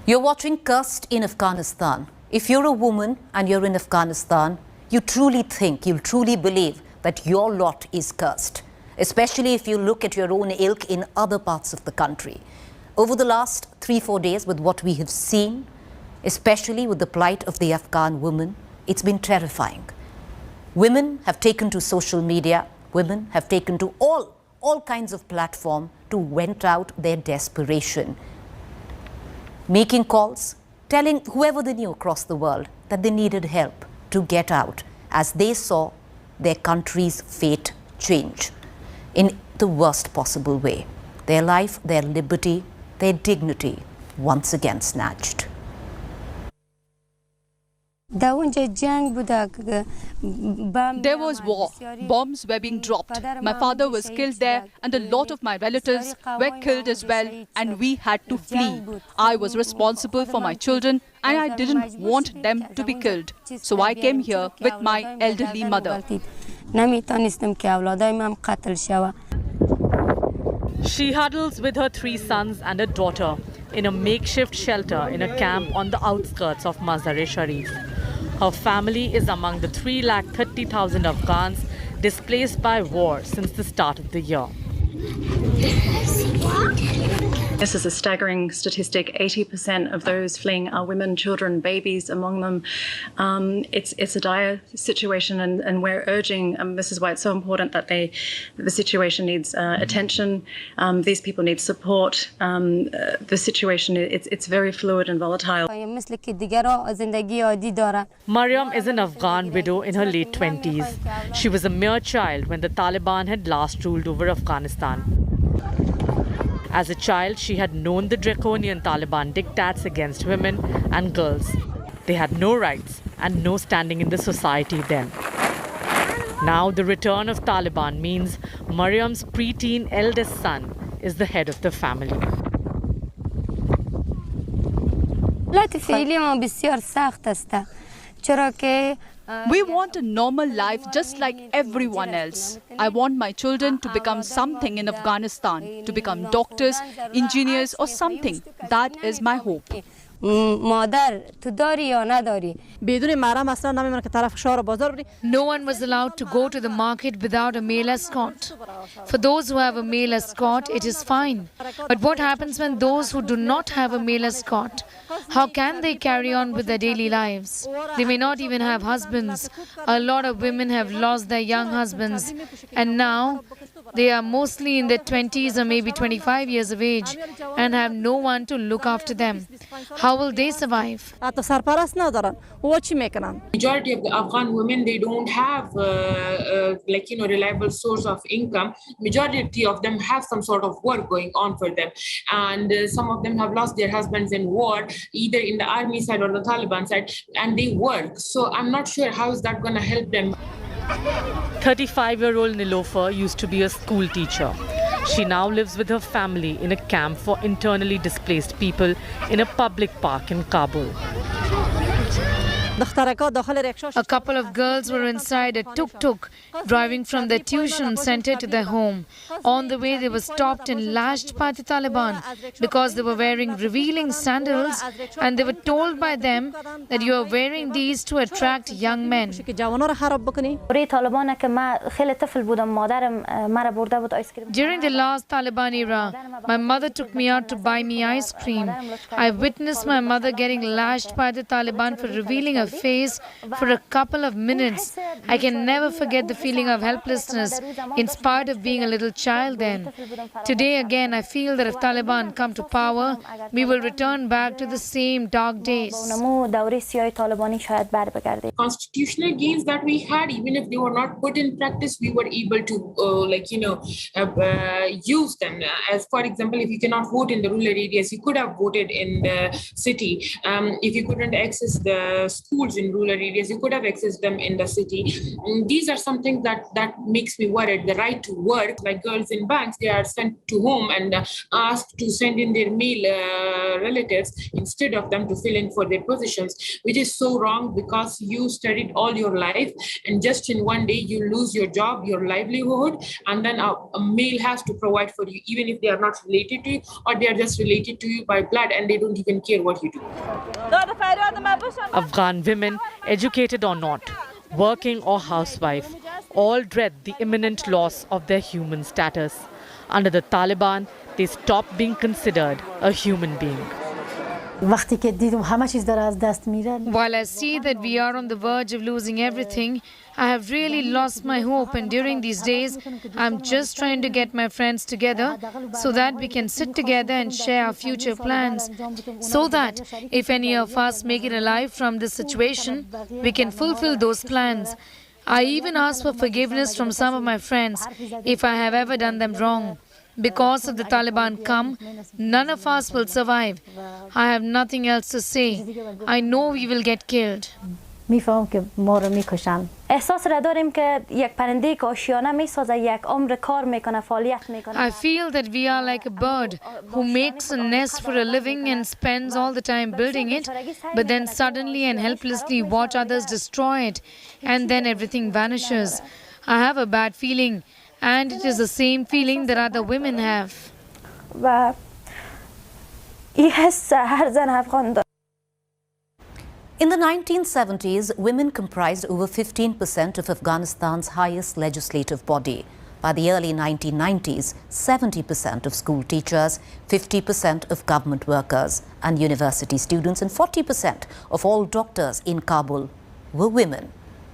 You're watching Cursed in Afghanistan. If you're a woman and you're in Afghanistan, you truly think, you truly believe that your lot is cursed, especially if you look at your own ilk in other parts of the country. Over the last 3-4 days, with what we have seen, especially with the plight of the Afghan woman, it's been terrifying. Women have taken to social media, women have taken to all kinds of platform to vent out their desperation, making calls, telling whoever they knew across the world that they needed help to get out as they saw their country's fate change in the worst possible way. Their life, their liberty, their dignity once again snatched. There was war. Bombs were being dropped. My father was killed there and a lot of my relatives were killed as well, and we had to flee. I was responsible for my children and I didn't want them to be killed. So I came here with my elderly mother. She huddles with her 3 sons and a daughter in a makeshift shelter in a camp on the outskirts of Mazar-e-Sharif. Her family is among the 330,000 Afghans displaced by war since the start of the year. This is a staggering statistic. 80% of those fleeing are women, children, babies among them. It's a dire situation, and we're urging, this is why it's so important that the situation needs attention. These people need support. The situation, it's very fluid and volatile. Mariam is an Afghan widow in her late 20s. She was a mere child when the Taliban had last ruled over Afghanistan. As a child, she had known the draconian Taliban diktats against women and girls. They had no rights and no standing in the society then. Now the return of Taliban means Mariam's preteen eldest son is the head of the family. We want a normal life just like everyone else. I want my children to become something in Afghanistan, to become doctors, engineers or something. That is my hope. No one was allowed to go to the market without a male escort. For those who have a male escort, it is fine. But what happens when those who do not have a male escort? How can they carry on with their daily lives? They may not even have husbands. A lot of women have lost their young husbands, and now they are mostly in their 20s or maybe 25 years of age and have no one to look after them. How will they survive? Majority of the Afghan women, they don't have reliable source of income. Majority of them have some sort of work going on for them, and some of them have lost their husbands in war, either in the army side or the Taliban side, and they work. So I'm not sure how is that going to help them. 35-year-old Nilofer used to be a school teacher. She now lives with her family in a camp for internally displaced people in a public park in Kabul. A couple of girls were inside a tuk-tuk, driving from their tuition center to their home. On the way, they were stopped and lashed by the Taliban because they were wearing revealing sandals, and they were told by them that you are wearing these to attract young men. During the last Taliban era, my mother took me out to buy me ice cream. I witnessed my mother getting lashed by the Taliban for revealing her face for a couple of minutes. I can never forget the feeling of helplessness in spite of being a little child then. Today again, I feel that if Taliban come to power, we will return back to the same dark days. Constitutional gains that we had, even if they were not put in practice, we were able to use them. As for example, if you cannot vote in the rural areas, you could have voted in the city. If you couldn't access the school schools in rural areas. You could have accessed them in the city. These are something that makes me worried. The right to work, like girls in banks, they are sent to home and asked to send in their male relatives instead of them to fill in for their positions, which is so wrong because you studied all your life and just in one day you lose your job, your livelihood, and then a male has to provide for you, even if they are not related to you or they are just related to you by blood and they don't even care what you do. Afghan women, educated or not, working or housewife, all dread the imminent loss of their human status. Under the Taliban, they stop being considered a human being. While I see that we are on the verge of losing everything, I have really lost my hope, and during these days, I'm just trying to get my friends together so that we can sit together and share our future plans, so that if any of us make it alive from this situation, we can fulfill those plans. I even ask for forgiveness from some of my friends if I have ever done them wrong. Because if the Taliban come, none of us will survive. I have nothing else to say. I know we will get killed. احساس را داریم که یک پرنده که آشیانه میسازه، یک عمر کار میکنه، فعالیت میکنه. I feel that we are like a bird who makes a nest for a living and spends all the time building it, but then suddenly and helplessly watch others destroy it, and then everything vanishes. I have a bad feeling, and it is the same feeling that other women have. و این حس هر زن افغان داره. In the 1970s, women comprised over 15% of Afghanistan's highest legislative body. By the early 1990s, 70% of school teachers, 50% of government workers and university students, and 40% of all doctors in Kabul were women.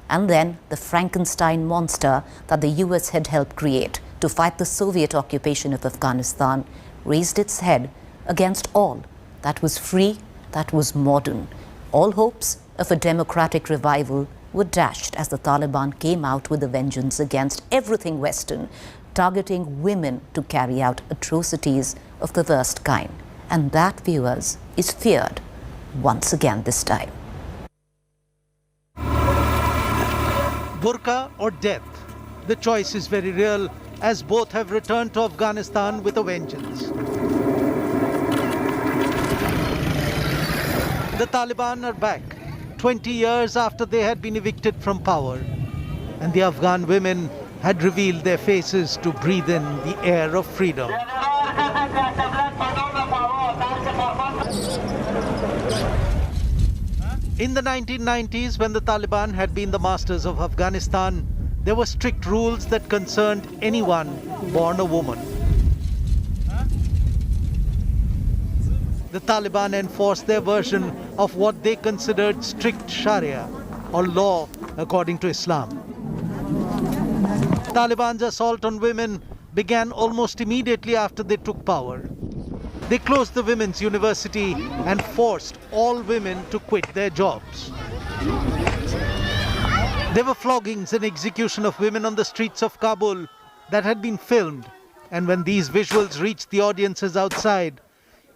And then the Frankenstein monster that the US had helped create to fight the Soviet occupation of Afghanistan raised its head against all that was free, that was modern. All hopes of a democratic revival were dashed as the Taliban came out with a vengeance against everything Western, targeting women to carry out atrocities of the worst kind. And that, viewers, is feared once again this time. Burqa or death? The choice is very real, as both have returned to Afghanistan with a vengeance. The Taliban are back, 20 years after they had been evicted from power, and the Afghan women had revealed their faces to breathe in the air of freedom. In the 1990s, when the Taliban had been the masters of Afghanistan, there were strict rules that concerned anyone born a woman. The Taliban enforced their version of what they considered strict Sharia, or law according to Islam. Taliban's assault on women began almost immediately after they took power. They closed the women's university and forced all women to quit their jobs. There were floggings and execution of women on the streets of Kabul that had been filmed, and when these visuals reached the audiences outside,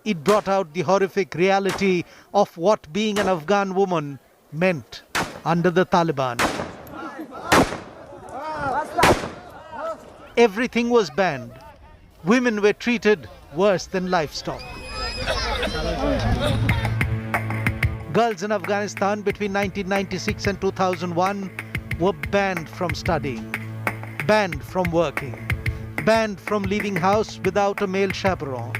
it brought out the horrific reality of what being an Afghan woman meant under the Taliban. Everything was banned. Women were treated worse than livestock. Girls in Afghanistan between 1996 and 2001 were banned from studying, banned from working, banned from leaving house without a male chaperone,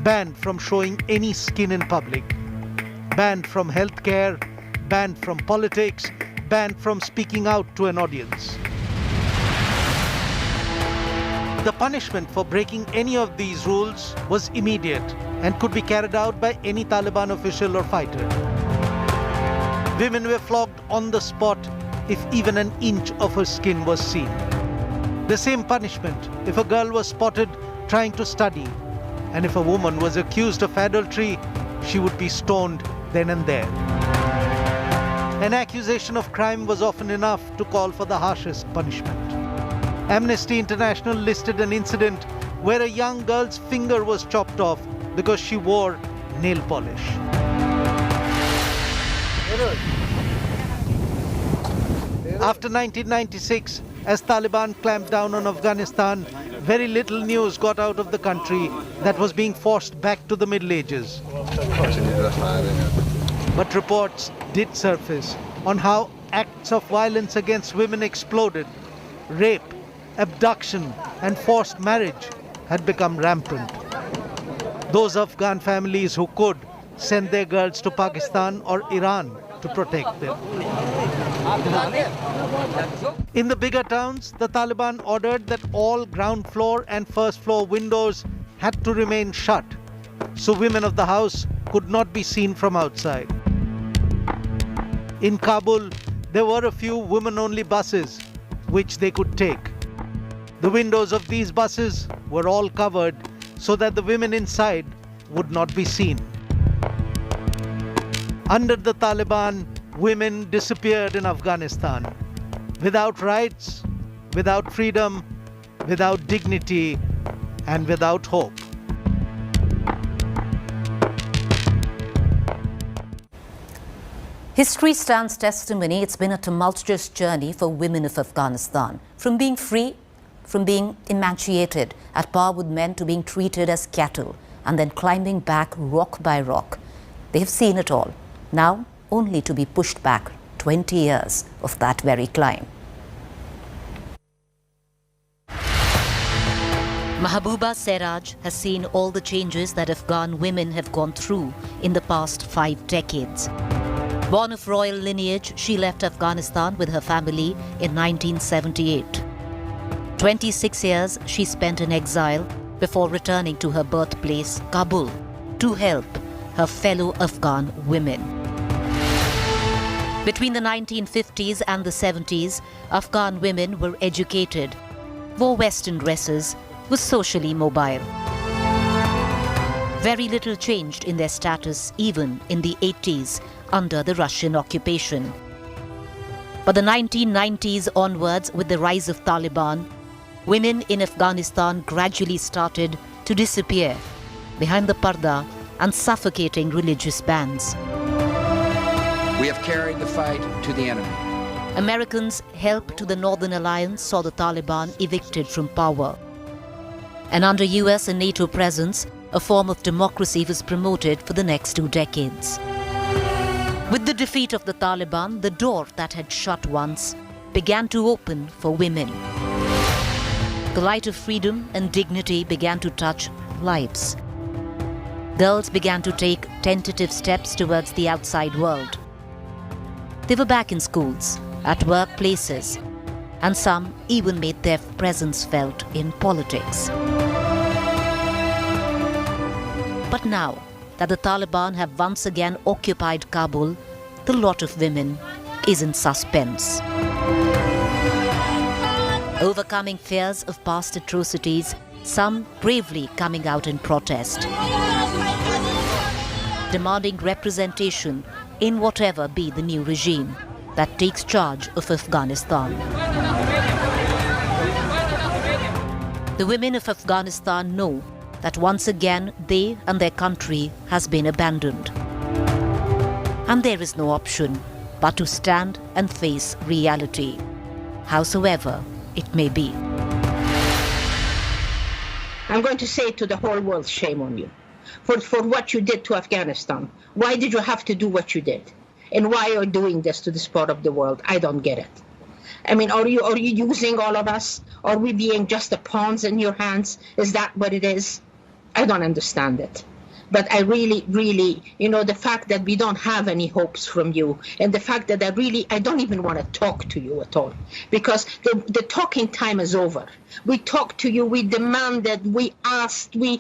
banned from showing any skin in public, banned from healthcare, banned from politics, banned from speaking out to an audience. The punishment for breaking any of these rules was immediate and could be carried out by any Taliban official or fighter. Women were flogged on the spot if even an inch of her skin was seen. The same punishment if a girl was spotted trying to study, and if a woman was accused of adultery, she would be stoned then and there. An accusation of crime was often enough to call for the harshest punishment. Amnesty International listed an incident where a young girl's finger was chopped off because she wore nail polish. After 1996, as Taliban clamped down on Afghanistan, very little news got out of the country that was being forced back to the Middle Ages. But reports did surface on how acts of violence against women exploded. Rape, abduction and forced marriage had become rampant. Those Afghan families who could sent their girls to Pakistan or Iran to protect them. In the bigger towns, the Taliban ordered that all ground floor and first floor windows had to remain shut, so women of the house could not be seen from outside. In Kabul, there were a few women-only buses which they could take. The windows of these buses were all covered so that the women inside would not be seen. Under the Taliban, women disappeared in Afghanistan. Without rights, without freedom, without dignity, and without hope. History stands testimony. It's been a tumultuous journey for women of Afghanistan. From being free, from being emancipated at par with men, to being treated as cattle, and then climbing back rock by rock. They have seen it all. Now, only to be pushed back 20 years of that very climb. Mahbooba Seraj has seen all the changes that Afghan women have gone through in the past 5 decades. Born of royal lineage, she left Afghanistan with her family in 1978. 26 years she spent in exile before returning to her birthplace, Kabul, to help her fellow Afghan women. Between the 1950s and the 70s, Afghan women were educated, wore Western dresses, were socially mobile. Very little changed in their status even in the 80s under the Russian occupation. But the 1990s onwards, with the rise of Taliban, women in Afghanistan gradually started to disappear behind the parda and suffocating religious bans. We have carried the fight to the enemy. Americans' help to the Northern Alliance saw the Taliban evicted from power. And under US and NATO presence, a form of democracy was promoted for the next 2 decades. With the defeat of the Taliban, the door that had shut once began to open for women. The light of freedom and dignity began to touch lives. Girls began to take tentative steps towards the outside world. They were back in schools, at workplaces, and some even made their presence felt in politics. But now that the Taliban have once again occupied Kabul, the lot of women is in suspense. Overcoming fears of past atrocities, some bravely coming out in protest, demanding representation in whatever be the new regime that takes charge of Afghanistan. The women of Afghanistan know that once again they and their country has been abandoned. And there is no option but to stand and face reality, howsoever it may be. I'm going to say to the whole world, shame on you for what you did to Afghanistan. Why did you have to do what you did? And why are you doing this to this part of the world? I don't get it. I mean, are you using all of us? Are we being just the pawns in your hands? Is that what it is? I don't understand it. But I really, the fact that we don't have any hopes from you, and the fact that I don't even want to talk to you at all, because the talking time is over. We talked to you, we demanded, we asked, we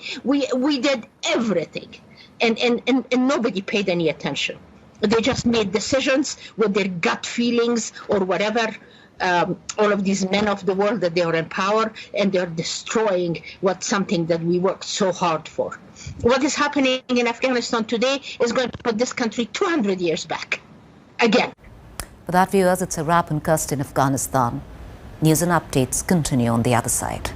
did everything, and nobody paid any attention. They just made decisions with their gut feelings or whatever. All of these men of the world that they are in power, and they're destroying something that we worked so hard for. What is happening in Afghanistan today is going to put this country 200 years back, again. For that, viewers, it's a wrap and cast in Afghanistan. News and updates continue on the other side.